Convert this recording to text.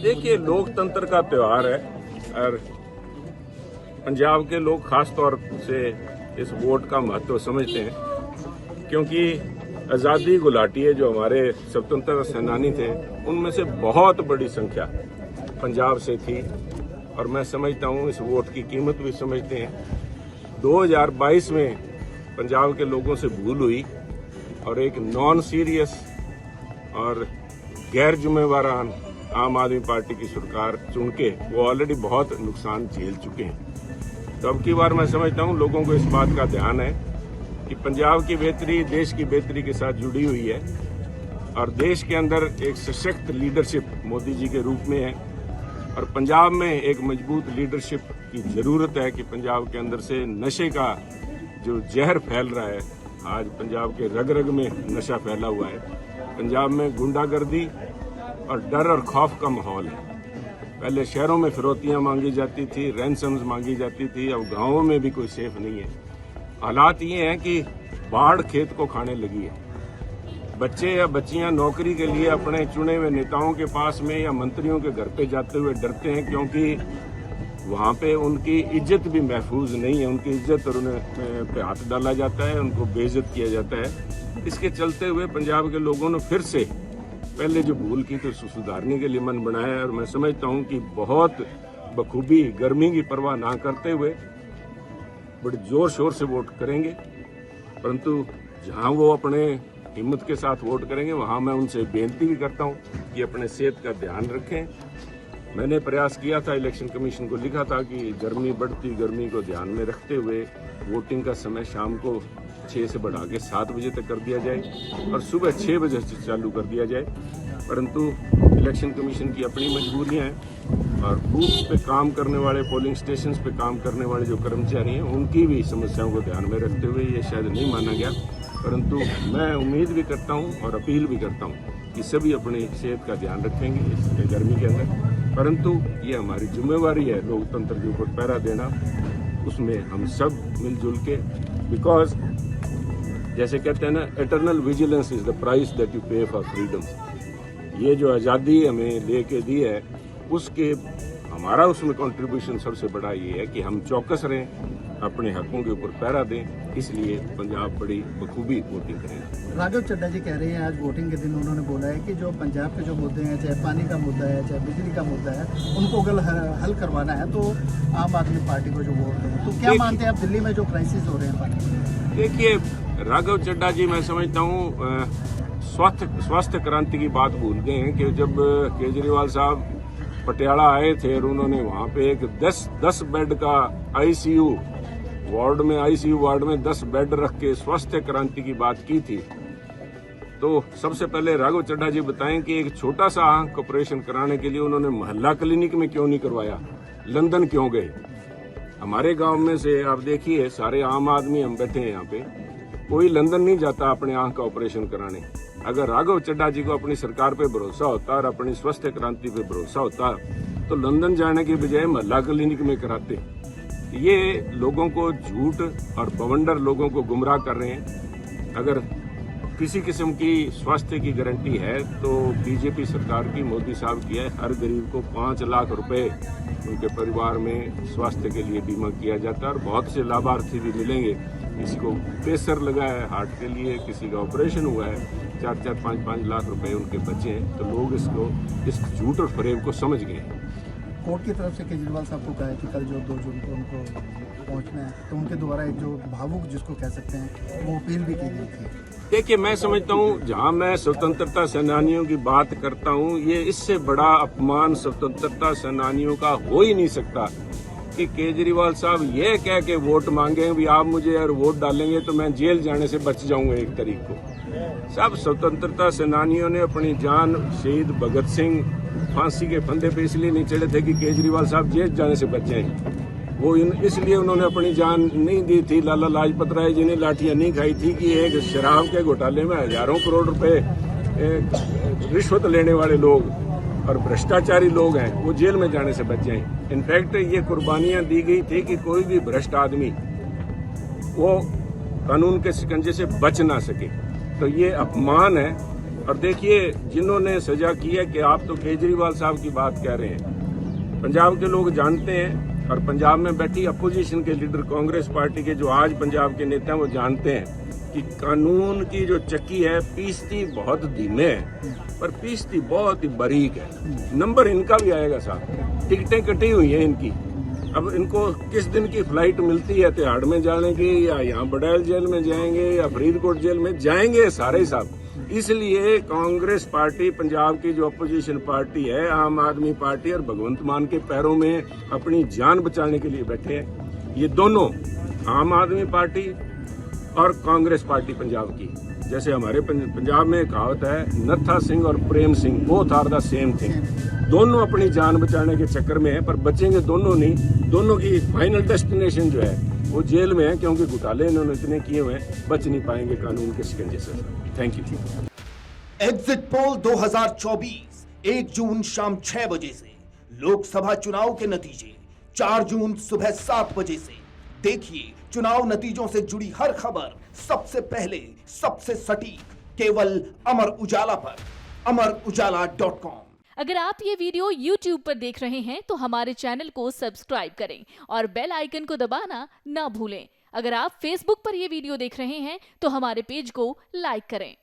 देखिए, लोकतंत्र का त्योहार है और पंजाब के लोग खास तौर से इस वोट का महत्व समझते हैं, क्योंकि आज़ादी गुलाटिए जो हमारे स्वतंत्रता सेनानी थे, उनमें से बहुत बड़ी संख्या पंजाब से थी और मैं समझता हूँ इस वोट की कीमत भी समझते हैं। 2022 में पंजाब के लोगों से भूल हुई और एक नॉन सीरियस और गैर जिम्मेवारान आम आदमी पार्टी की सरकार चुन के वो ऑलरेडी बहुत नुकसान झेल चुके हैं। तो अब की बार मैं समझता हूँ लोगों को इस बात का ध्यान है कि पंजाब की बेहतरी देश की बेहतरी के साथ जुड़ी हुई है और देश के अंदर एक सशक्त लीडरशिप मोदी जी के रूप में है और पंजाब में एक मजबूत लीडरशिप की जरूरत है कि पंजाब के अंदर से नशे का जो जहर फैल रहा है, आज पंजाब के रग रग में नशा फैला हुआ है। पंजाब में गुंडागर्दी और डर और खौफ का माहौल है। पहले शहरों में फिरौतियां मांगी जाती थी, रैंसम्स मांगी जाती थी, अब गांवों में भी कोई सेफ नहीं है। हालात ये हैं कि बाढ़ खेत को खाने लगी है। बच्चे या बच्चियां नौकरी के लिए अपने चुने हुए नेताओं के पास में या मंत्रियों के घर पे जाते हुए डरते हैं, क्योंकि वहां पे उनकी इज्जत भी महफूज नहीं है। उनकी इज्जत और उन्हें पे हाथ डाला जाता है, उनको बेइज्जत किया जाता है। इसके चलते हुए पंजाब के लोगों ने फिर से पहले जो भूल की तो सुधारने के लिए मन बनाया है और मैं समझता हूं कि बहुत बखूबी गर्मी की परवाह ना करते हुए बड़े जोर शोर से वोट करेंगे। परंतु जहां वो अपने हिम्मत के साथ वोट करेंगे, वहां मैं उनसे बेनती भी करता हूं कि अपने सेहत का ध्यान रखें। मैंने प्रयास किया था, इलेक्शन कमीशन को लिखा था कि बढ़ती गर्मी को ध्यान में रखते हुए वोटिंग का समय शाम को 6 से बढ़ा के 7 बजे तक कर दिया जाए और सुबह 6 बजे से चालू कर दिया जाए। परंतु इलेक्शन कमीशन की अपनी मजबूरियां हैं और बूथ पे काम करने वाले, पोलिंग स्टेशन पे काम करने वाले जो कर्मचारी हैं, उनकी भी समस्याओं को ध्यान में रखते हुए ये शायद नहीं माना गया। परंतु मैं उम्मीद भी करता हूँ और अपील भी करता हूँ कि सभी अपनी सेहत का ध्यान रखेंगे इस गर्मी के अंदर। परंतु ये हमारी जिम्मेवारी है लोकतंत्र के ऊपर पहरा देना, उसमें हम सब मिलजुल के, बिकॉज जैसे कहते हैं ना, eternal vigilance is the price that you पे फॉर फ्रीडम। ये जो आज़ादी हमें लेके दी है, उसके हमारा उसमें कंट्रीब्यूशन सबसे बड़ा ये है कि हम चौकस रहें, अपने हकों के ऊपर पहरा दें। इसलिए पंजाब बड़ी बखूबी वोटिंग करेगा। राघव चड्ढा जी कह रहे हैं आज वोटिंग के दिन उन्होंने बोला है कि जो पंजाब के जो मुद्दे हैं, चाहे पानी का मुद्दा है, चाहे बिजली का मुद्दा है, उनको अगर हल करवाना है तो आम आदमी पार्टी को जो वोट दें। तो क्या मानते हैं आप दिल्ली में जो क्राइसिस हो रहे हैं पानी? देखिए राघव चड्ढा जी, मैं समझता हूँ स्वास्थ्य क्रांति की बात भूल गए हैं कि जब केजरीवाल साहब पटियाला आए थे और उन्होंने वहां पे एक 10 बेड का आईसीयू वार्ड में 10 बेड रख के स्वास्थ्य क्रांति की बात की थी। तो सबसे पहले राघव चड्ढा जी बताएं कि एक छोटा सा आंख ऑपरेशन कराने के लिए उन्होंने मोहल्ला क्लिनिक में क्यों नहीं करवाया, लंदन क्यों गए? हमारे गांव में से आप देखिए, सारे आम आदमी हम बैठे हैं यहाँ पे, कोई लंदन नहीं जाता अपने आंख का ऑपरेशन कराने। अगर राघव चड्ढा जी को अपनी सरकार पे भरोसा होता और अपनी स्वास्थ्य क्रांति पे भरोसा होता तो लंदन जाने के बजाय मोहल्ला क्लिनिक में कराते। ये लोगों को झूठ और बवंडर लोगों को गुमराह कर रहे हैं। अगर किसी किस्म की स्वास्थ्य की गारंटी है तो बीजेपी सरकार की, मोदी साहब की है। हर गरीब को 5 लाख रुपए उनके परिवार में स्वास्थ्य के लिए बीमा किया जाता है और बहुत से लाभार्थी भी मिलेंगे। किसी को प्रेशर लगा है हार्ट के लिए, किसी का ऑपरेशन हुआ है, 4-4, 5-5 लाख रुपए उनके बचे हैं। तो लोग इस झूठ और फरेब को समझ गए हैं। कोर्ट की तरफ से केजरीवाल साहब को कहा है कि कल जो 2 जून को उनको पहुंचना है, तो उनके द्वारा एक जो भावुक जिसको कह सकते हैं वो अपील भी की गई थी। देखिए, मैं समझता हूँ जहाँ मैं स्वतंत्रता सेनानियों की बात करता हूँ, ये इससे बड़ा अपमान स्वतंत्रता सेनानियों का हो ही नहीं सकता कि केजरीवाल साहब ये कह के वोट मांगे भी आप मुझे अगर वोट डालेंगे तो मैं जेल जाने से बच जाऊंगा 1 तारीख को। सब स्वतंत्रता सेनानियों ने अपनी जान, शहीद भगत सिंह फांसी के फंदे पे इसलिए नहीं चढ़े थे कि केजरीवाल साहब जेल जाने से बच जाएं। वो इसलिए उन्होंने अपनी जान नहीं दी थी। लाला लाजपत राय जी ने लाठियां नहीं खाई थी कि एक शराब के घोटाले में हजारों करोड़ रुपए रिश्वत लेने वाले लोग और भ्रष्टाचारी लोग हैं, वो जेल में जाने से बच जाएं। इनफैक्ट ये कुर्बानियां दी गई थी कि कोई भी भ्रष्ट आदमी वो कानून के शिकंजे से बच ना सके। तो ये अपमान है और देखिए, जिन्होंने सजा की है कि आप तो केजरीवाल साहब की बात कह रहे हैं, पंजाब के लोग जानते हैं और पंजाब में बैठी अपोजिशन के लीडर कांग्रेस पार्टी के जो आज पंजाब के नेता हैं वो जानते हैं कि कानून की जो चक्की है पीसती बहुत धीमे है पर पीसती बहुत ही बारीक है। नंबर इनका भी आएगा साहब, टिकटें कटी हुई हैं इनकी। अब इनको किस दिन की फ्लाइट मिलती है तिहाड़ में जाने की, या यहाँ बड़ैल जेल में जाएंगे या फरीदकोट जेल में जाएंगे सारे साहब। इसलिए कांग्रेस पार्टी पंजाब की जो अपोजिशन पार्टी है, आम आदमी पार्टी और भगवंत मान के पैरों में अपनी जान बचाने के लिए बैठे हैं। ये दोनों, आम आदमी पार्टी और कांग्रेस पार्टी पंजाब की, जैसे हमारे पंजाब में कहावत है, नत्था सिंह और Prem Singh both are the same thing. दोनों अपनी जान बचाने के चक्कर में है, पर बचेंगे दोनों नहीं। दोनों की फाइनल डेस्टिनेशन जो है वो जेल में है, क्योंकि घोटाले इन्होंने इतने किए हुए हैं, बच नहीं पाएंगे कानून के शिकंजे से। Thank you. एग्जिट पोल 2024 1 जून शाम 6 बजे से, लोकसभा चुनाव के नतीजे 4 जून सुबह 7 बजे से। देखिए चुनाव नतीजों से जुड़ी हर खबर सबसे पहले, सबसे सटीक, केवल अमर उजाला पर, amarujala.com। अगर आप ये वीडियो YouTube पर देख रहे हैं तो हमारे चैनल को सब्सक्राइब करें और बेल आइकन को दबाना ना भूलें। अगर आप Facebook पर ये वीडियो देख रहे हैं तो हमारे पेज को लाइक करें।